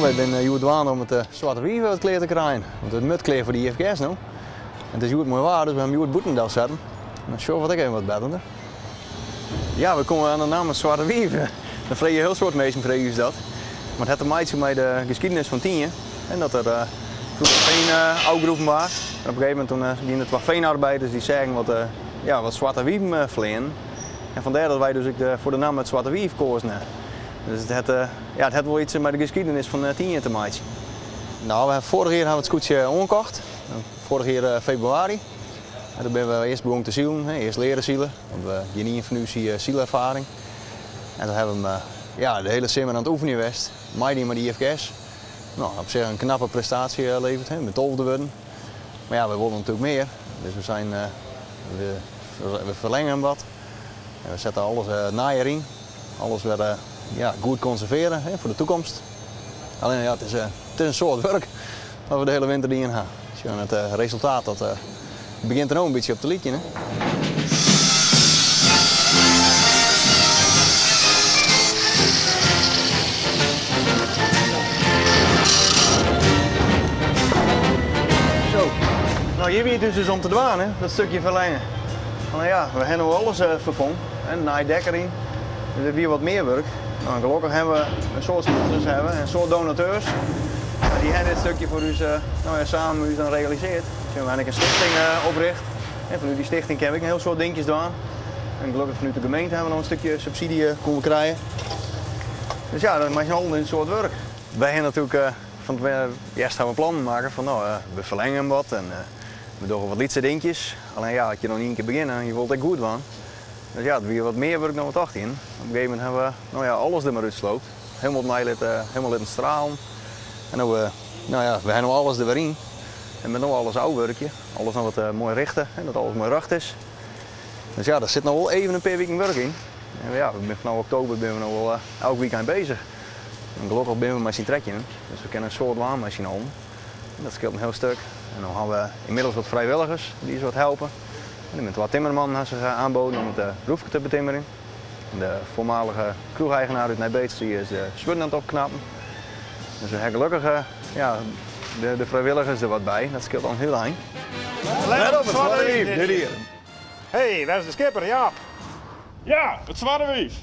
Nou, wij zijn hier dwaan om het Zwarte Wief uit kleer te krijgen. Want het mutkleer voor de IFGS nu. En het is goed mooi waar, dus we hebben hier het boetendel zetten. Dan show wat ik even wat beter. Ja, we komen aan de naam Zwarte Wief. Dan vreeg je heel soort mensen vrees dat. Maar het had te maken met de geschiedenis van Tienje. En dat er vroeger geen oudgroepen waren. En op een gegeven moment gingen het wat veenarbeiders die zeggen wat Zwarte Wief vleien. En vandaar dat wij dus voor de naam het Zwarte Wief kozen. Dus het had wel iets met de geschiedenis van Tienje te maken. Nou, vorig jaar hebben we het scootje omgekocht. Vorig jaar februari. En toen ben we eerst begonnen te zielen, eerst leren zielen. Want we hebben niet van nu zielervaring. En toen hebben we de hele simmer aan het oefenen geweest. Meiding met de IFGS. Nou, op zich een knappe prestatie geleverd, met 12 te worden. Maar ja, we willen natuurlijk meer. Dus we verlengen hem wat. En we zetten alles najaar in. Alles weer goed conserveren voor de toekomst. Alleen ja, het is een soort werk dat we de hele winter in gaan. Dus het resultaat dat begint er ook een beetje op te liedje. Hè? Zo, nou hier weer dus om te dwaan, dat stukje verlengen. Nou ja, we hebben nu alles vervangen en na dekker in. Dus er weer wat meer werk. Nou, gelukkig hebben we een soort sponsors en een soort donateurs. Die hebben dit stukje voor ons samen met ons dan realiseerd. Dus we hebben een stichting opricht. En vanuit die stichting heb ik een heel soort dingetjes gedaan. En gelukkig vanuit de gemeente hebben we nog een stukje subsidie kunnen krijgen. Dus ja, dat maakt je al een soort werk. Wij hebben natuurlijk eerst gaan we plannen maken van we verlengen hem wat en we doen wat lietse dingetjes. Alleen ja, had je nog niet een keer beginnen en je wilt het goed van. Dus ja, het weer wat meer werk dan we dachten in. Op een gegeven moment hebben we alles er maar uitsloopt. Helemaal in stralen. En dan we hebben alles er weer in. En met nog alles oud werkje. Alles nog wat mooi richten en dat alles mooi recht is. Dus ja, daar zit nog wel even een paar weken werk in. En ja, vanaf oktober zijn we nog wel elk weekend bezig. En gelukkig zijn we met zijn trekje. Dus we kunnen een soort waanmachine om. En dat scheelt een heel stuk. En dan hebben we inmiddels wat vrijwilligers die ons wat helpen. En met wat timmerman hebben ze aanboden om het roefje te betimmeren. De voormalige kroegeigenaar uit Nijbeets is de spullen aan het opknappen. Dus we hebben gelukkig de vrijwilligers er wat bij. Dat scheelt al heel lang. Let op het Zwarte Wief! Hé, daar is de skipper, Jaap. Ja, het Zwarte Wief!